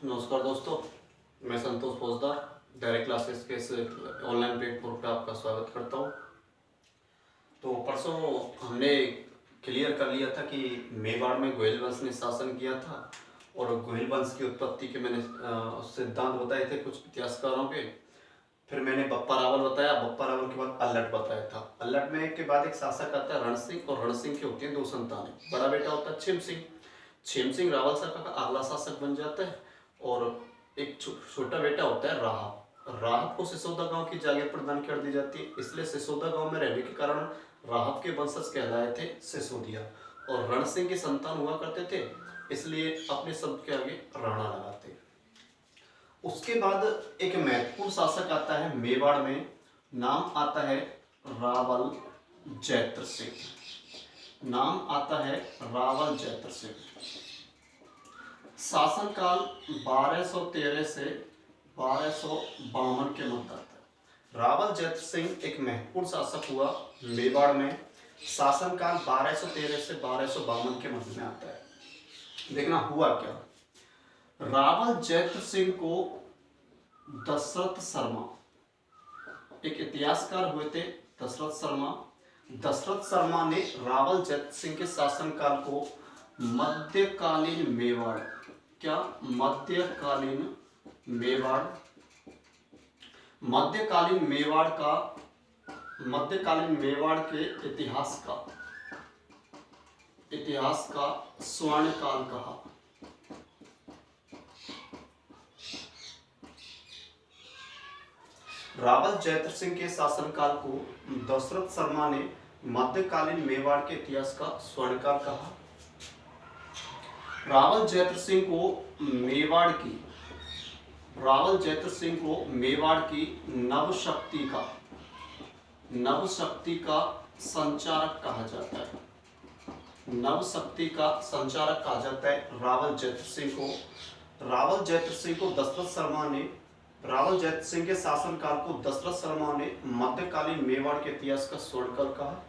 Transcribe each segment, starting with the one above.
नमस्कार दोस्तों, मैं संतोष फौजदार डायरेक्ट क्लासेस के इस ऑनलाइन प्लेटफॉर्म पे आपका स्वागत करता हूँ। तो परसों हमने क्लियर कर लिया था कि मेवाड़ में गोहिल वंश ने शासन किया था और गोहिल वंश की उत्पत्ति के मैंने सिद्धांत बताए थे कुछ इतिहासकारों के। फिर मैंने बप्पा रावल बताया, बप्पा रावल के बाद अल्लट बताया था। अल्लट में के बाद एक शासक आता है रण सिंह, और रण सिंह के होते हैं दो संतानें। बड़ा बेटा होता है छिम सिंह। छिम सिंह रावल शाखा का अगला शासक बन जाता है और एक छोटा बेटा होता है राहब। राहब को सिसोदा गांव की जागीर प्रदान कर दी जाती है, इसलिए सिसोदा गांव में रहने के कारण राहब के वंशज कहलाए थे सिसोदिया। और रण सिंह के संतान हुआ करते थे, इसलिए अपने शब्द के आगे राणा लगाते। उसके बाद एक महत्वपूर्ण शासक आता है मेवाड़ में, नाम आता है रावल जैत्र सिंह। नाम आता है रावल जैत्र सिंह। शासनकाल 1213 से 1252 के मध्य आता है। रावल जैत्र सिंह एक महत्वपूर्ण शासक हुआ मेवाड़ में। शासनकाल 1213 से 1252 के मध्य में आता है। देखना हुआ क्या। रावल जैत्र सिंह को दशरथ शर्मा, एक इतिहासकार हुए थे दशरथ शर्मा। दशरथ शर्मा ने रावल जैत्र सिंह के शासनकाल को मध्यकालीन मेवाड़, क्या मध्यकालीन मेवाड़, मध्यकालीन मेवाड़ के इतिहास का स्वर्ण काल कहा। रावल जैत्र सिंह के शासनकाल को दशरथ शर्मा ने मध्यकालीन मेवाड़ के इतिहास का स्वर्णकाल कहा। रावल जैत्र सिंह को मेवाड़ की नवशक्ति का संचारक कहा जाता है। नवशक्ति का संचारक कहा जाता है रावल जैत्र सिंह को। रावल जैत्र सिंह के शासनकाल को दशरथ शर्मा ने मध्यकालीन मेवाड़ के इतिहास का स्वर्णकाल कहा।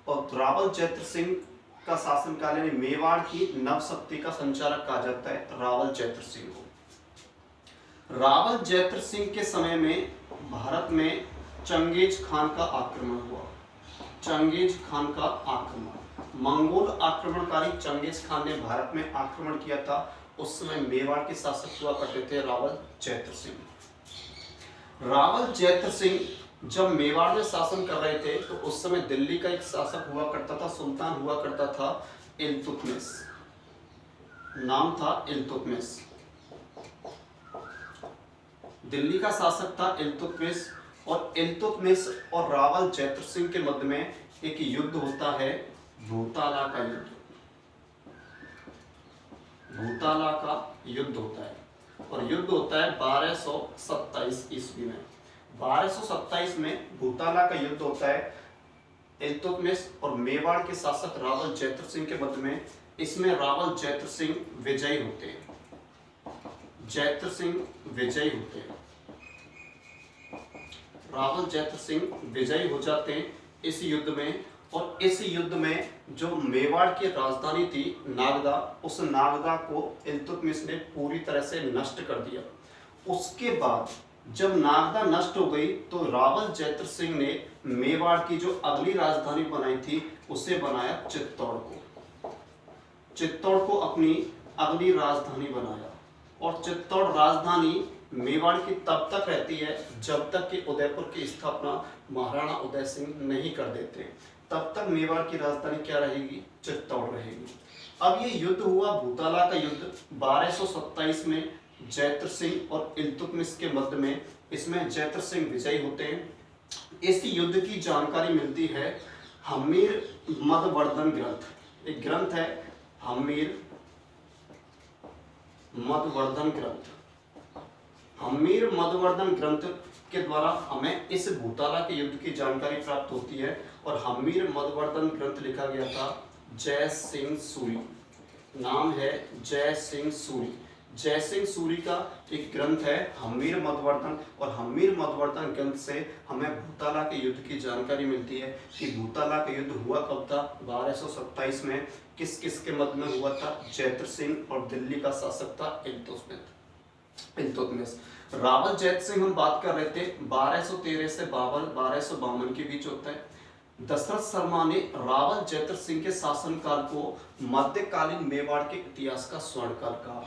और रावल जैत्र सिंह का शासनकाल यानी मेवाड़ की नवशक्ति का संचारक कहा जाता है रावल जैत्र सिंह को। रावल जैत्र सिंह के समय में भारत में चंगेज खान का आक्रमण हुआ। चंगेज खान का आक्रमण, मंगोल आक्रमणकारी चंगेज खान ने भारत में आक्रमण किया था। उस समय मेवाड़ के शासक हुआ करते थे रावल जैत्र सिंह। रावल जैत्र सिंह जब मेवाड़ में शासन कर रहे थे तो उस समय दिल्ली का एक शासक हुआ करता था, सुल्तान हुआ करता था इल्तुतमिश। नाम था इल्तुतमिश। दिल्ली का शासक था इल्तुतमिश। और इल्तुतमिश और रावल जैत्र सिंह के मध्य में एक युद्ध होता है, भूताला का युद्ध। भूताला का युद्ध होता है और युद्ध होता है 1227 ईस्वी में। 1227 में भूताला का युद्ध होता है इल्तुतमिश और मेवाड़ के शासक रावल जैत्र सिंह के मध्य में। इसमें रावल जैत्र सिंह विजयी होते हैं। रावल जैत्र सिंह विजयी हो जाते हैं इस युद्ध में। और इस युद्ध में जो मेवाड़ की राजधानी थी नागदा, उस नागदा को इल्तुतमिश ने पूरी तरह से नष्ट कर दिया। उसके बाद जब नागदा नष्ट हो गई तो रावल जैत्र सिंह ने मेवाड़ की जो अगली राजधानी बनाई थी उसे बनाया चित्तौड़ को। चित्तौड़ को अपनी अगली राजधानी बनाया। और चित्तौड़ राजधानी मेवाड़ की तब तक रहती है जब तक कि उदयपुर की स्थापना महाराणा उदय सिंह नहीं कर देते। तब तक मेवाड़ की राजधानी क्या रहेगी? चित्तौड़ रहेगी। अब ये युद्ध हुआ भूताला का युद्ध 1227 में जैत्र सिंह और इल्तुतमिश के मध्य में। इसमें जैत्र सिंह विजयी होते हैं। इस युद्ध की जानकारी मिलती है हम्मीर मधवर्धन ग्रंथ। एक ग्रंथ है हम्मीर मधवर्धन ग्रंथ। हम्मीर मधवर्धन ग्रंथ के द्वारा हमें इस भूताला के युद्ध की जानकारी प्राप्त होती है। और हम्मीर मधवर्धन ग्रंथ लिखा गया था जय सिंह सूरी। नाम है जय सिंह सूरी। जय सिंह सूरी का एक ग्रंथ है हम्मीर मधवर्धन। और हम्मीर मधवर्धन ग्रंथ से हमें भूताला के युद्ध की जानकारी मिलती है कि भूताला का युद्ध हुआ कब था? 1227 में। किस किस के मध्य में हुआ था? जैत्र सिंह और दिल्ली का शासक था इल्तुतमिश। इल्तुतमिश। रावल जैत सिंह हम बात कर रहे थे 1213 से 1252 के बीच होता है। दशरथ शर्मा ने रावल जैत सिंह के शासनकाल को मध्यकालीन मेवाड़ के इतिहास का स्वर्णकाल कहा।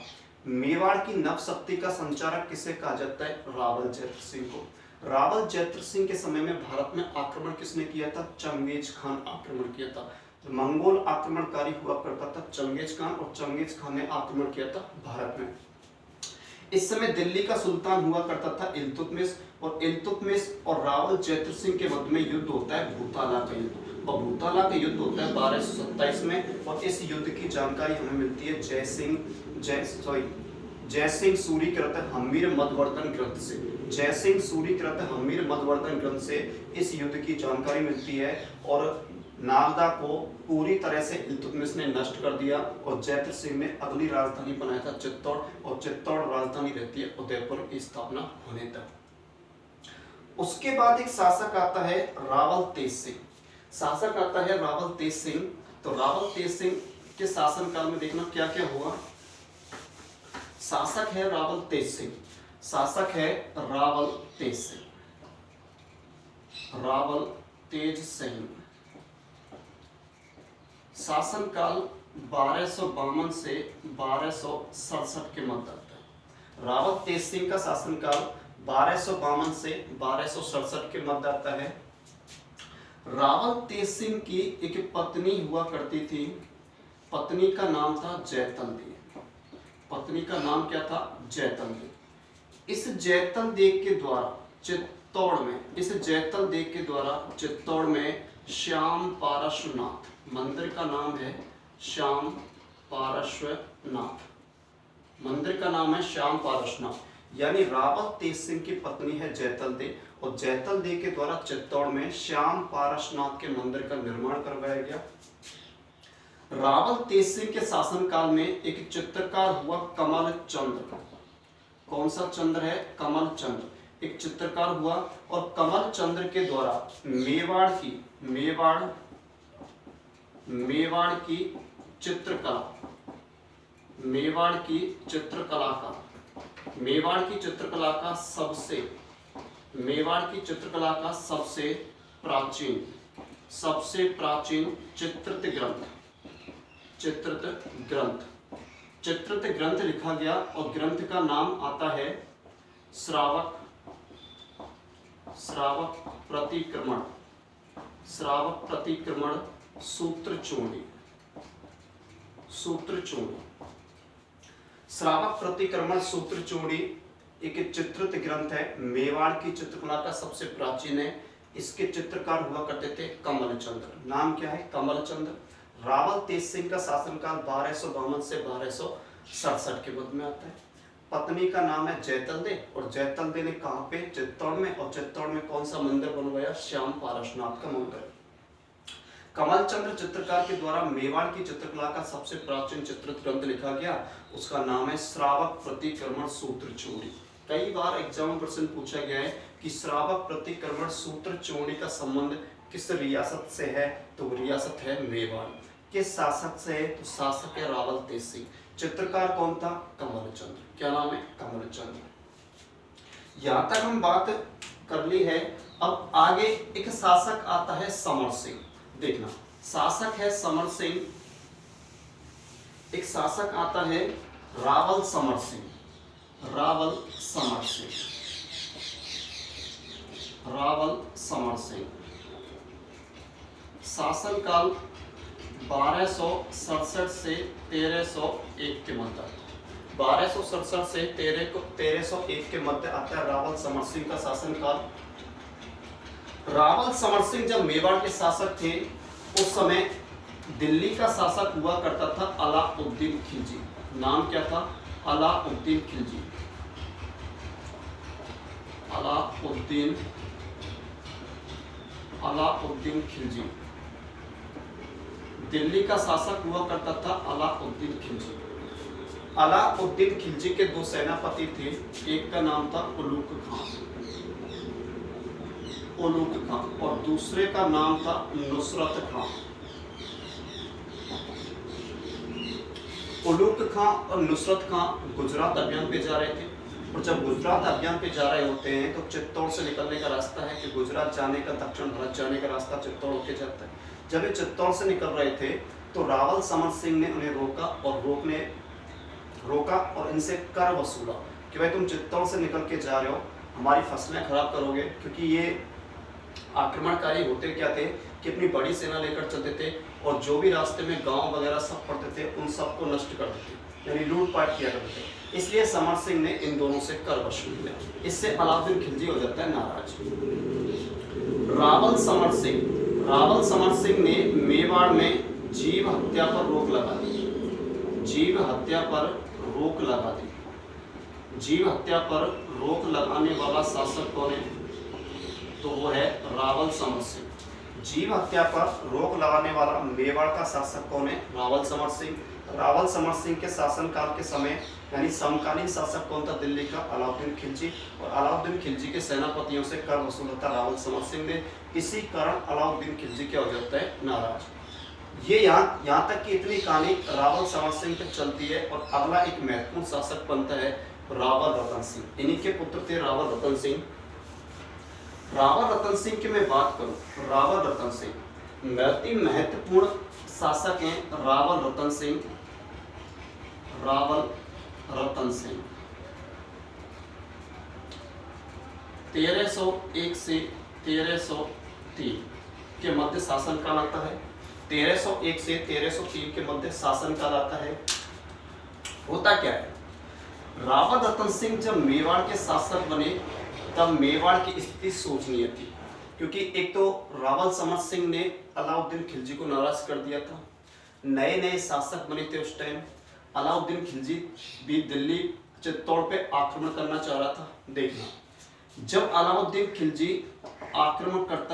मेवाड़ की नव शक्ति का संचारक किसे कहा जाता है? रावल जैत सिंह को। रावल जैत सिंह के समय में भारत में आक्रमण किसने किया था? चंगेज खान आक्रमण किया था। मंगोल आक्रमणकारी हुआ करता था चंगेज खान, और चंगेज खान ने आक्रमण किया था भारत में। इस समय दिल्ली का सुल्तान हुआ करता था इल्तुतमिश, और इल्तुतमिश और रावल जैत सिंह के मध्य में युद्ध होता है भूताला का युद्ध, और भूताला का युद्ध होता है 1227 में। और इस युद्ध की जानकारी हमें मिलती है जय सिंह सूरीकृत हम्मीर मधवर्धन ग्रंथ से। जय सिंह सूरीकृत हम्मीर मधवर्धन ग्रंथ से इस युद्ध की जानकारी मिलती है। और नालंदा को पूरी तरह से इल्तुतमिश ने नष्ट कर दिया, और जैत सिंह ने अगली राजधानी बनाया था चित्तौड़, और चित्तौड़ राजधानी रहती है उदयपुर की स्थापना होने तक। उसके बाद एक शासक आता है रावल तेज सिंह। शासक आता है रावल तेज सिंह। तो रावल तेज सिंह के शासनकाल में देखना क्या क्या हुआ। शासक है रावल तेज सिंह, शासक है रावल तेज सिंह, रावल तेज सिंह। शासनकाल 1252 से 1267 के मध्य आता है। रावल तेज सिंह का शासनकाल 1252 से 1267 के मध्य आता है। रावल तेज सिंह की एक पत्नी हुआ करती थी, पत्नी का नाम था जैतल देव। पत्नी का नाम क्या था? जैतल देव। इस जैतल देव के द्वारा चित्तौड़ में श्याम पारश्वनाथ मंदिर का नाम है, श्याम पारश्वनाथ मंदिर का नाम है श्याम पारश्वनाथ। यानी रावल तेज सिंह की पत्नी है जैतल देव, और जैतल देव के द्वारा चित्तौड़ में श्याम पारश्वनाथ के मंदिर का निर्माण करवाया गया। रावल तेज सिंह के शासनकाल में एक चित्रकार हुआ कमल चंद्र। कौन सा चंद्र है? कमल चंद्र। एक चित्रकार हुआ, और कमल चंद्र के द्वारा मेवाड़ की चित्रकला का सबसे प्राचीन चित्रित ग्रंथ लिखा गया, और ग्रंथ का नाम आता है श्रावक प्रतिक्रमण सूत्रचूड़ी। श्रावक प्रतिक्रमण सूत्रचूड़ी एक चित्रित ग्रंथ है, मेवाड़ की चित्रकला का सबसे प्राचीन है। इसके चित्रकार हुआ करते थे कमल चंद्र। नाम क्या है? कमल चंद्र। रावल तेज सिंह का शासनकाल 1252 से 1267 के मध्य में आता है। पत्नी का नाम है जैतल देव, और जैतल देव ने कहाँ पे? चित्तौड़ में। और चित्तौड़ में कौन सा मंदिर बनवाया? श्याम पारश्वनाथ का मंदिर। कमल चंद्र चित्रकार के द्वारा मेवाड़ की चित्रकला का सबसे प्राचीन चित्रित ग्रंथ लिखा गया, उसका नाम है श्रावक प्रतिक्रमण सूत्रचूड़ी। कई बार एग्जाम में प्रश्न पूछा गया है कि श्रावक प्रतिक्रमण सूत्रचूड़ी का संबंध किस रियासत से है? तो रियासत है मेवाड़। किस शासक से है? तो शासक है रावल तेज सिंह। चित्रकार कौन था? कमल चंद्र। क्या नाम है? कमल चंद्र। यहां तक हम बात कर ली है। अब आगे एक शासक आता है समर सिंह। देखना, शासक है समर सिंह, एक शासक आता है रावल समर सिंह। शासनकाल 1267 से 1301 के मध्य। 1267 से 1301 के मध्य आता है रावल समर सिंह का शासनकाल। रावल समर सिंह जब मेवाड़ के शासक थे, उस समय दिल्ली का शासक हुआ करता था अलाउद्दीन खिलजी। नाम क्या था? अलाउद्दीन खिलजी। दिल्ली का शासक हुआ करता था अलाउद्दीन खिलजी। अलाउद्दीन खिलजी के दो सेनापति थे, एक का नाम था उलूक खां और दूसरे का नाम था नुसरत खां। उलूक खां और नुसरत खां गुजरात अभियान पे जा रहे थे। और जब गुजरात अभियान पे जा रहे होते हैं तो चित्तौड़ से निकलने का रास्ता है कि गुजरात जाने का, दक्षिण भारत जाने का रास्ता चित्तौड़ होके जाता है। जब ये चित्तौड़ से निकल रहे थे तो रावल समर सिंह ने उन्हें रोका और इनसे कर वसूला कि भाई तुम चित्तौड़ से निकल के जा रहे हो, हमारी फसलें खराब करोगे, क्योंकि ये आक्रमणकारी होते क्या थे कि अपनी बड़ी सेना लेकर चलते थे और जो भी रास्ते में गांव वगैरह सब पड़ते थे उन सबको नष्ट कर देते, यानी लूटपाट किया करते थे। इसलिए समर सिंह ने इन दोनों से कर वसूल किया। इससे अलाउद्दीन खिलजी हो जाता है नाराज। रावल समर सिंह ने मेवाड़ में जीव हत्या पर रोक लगा दी। जीव हत्या पर रोक लगाने वाला शासक कौन है? तो वो है रावल समर सिंह। जीव हत्या पर रोक लगाने वाला मेवाड़ का शासक कौन है? रावल समर सिंह। रावल समर सिंह के शासनकाल के समय यानी समकालीन शासक कौन था दिल्ली का? अलाउद्दीन खिलजी। और अलाउद्दीन खिलजी के सेनापतियों से कर वसूला था रावल समर सिंह ने। इसी कारण अलाउद्दीन खिलजी क्या हो जाता है? नाराज। ये यहाँ तक कि इतनी कहानी रावल समर सिंह तक चलती है और अगला एक महत्वपूर्ण शासक बनता है रावल रतन सिंह। इन्हीं के पुत्र थे रावल रतन सिंह। रावल रतन सिंह की मैं बात करूं, रावल रतन सिंह अति महत्वपूर्ण शासक हैं। रावल रतन सिंह 1301 से 1303 के मध्य शासन काल आता है। 1301 से 1303 के मध्य शासन काल आता है। होता क्या है, रावल रतन सिंह जब मेवाड़ के शासक बने तब मेवाड़ की स्थिति शोचनीय थी, क्योंकि एक तो रावल समर सिंह ने अलाउद्दीन खिलजी को नाराज कर दिया था। नए नए शासक बने थे उस टाइम। अलाउद्दीन खिलजी भी दिल्ली चित्तौड़ पे आक्रमण करना चाह रहा था। देखना, जब अलाउद्दीन खिलजी आक्रमण करता है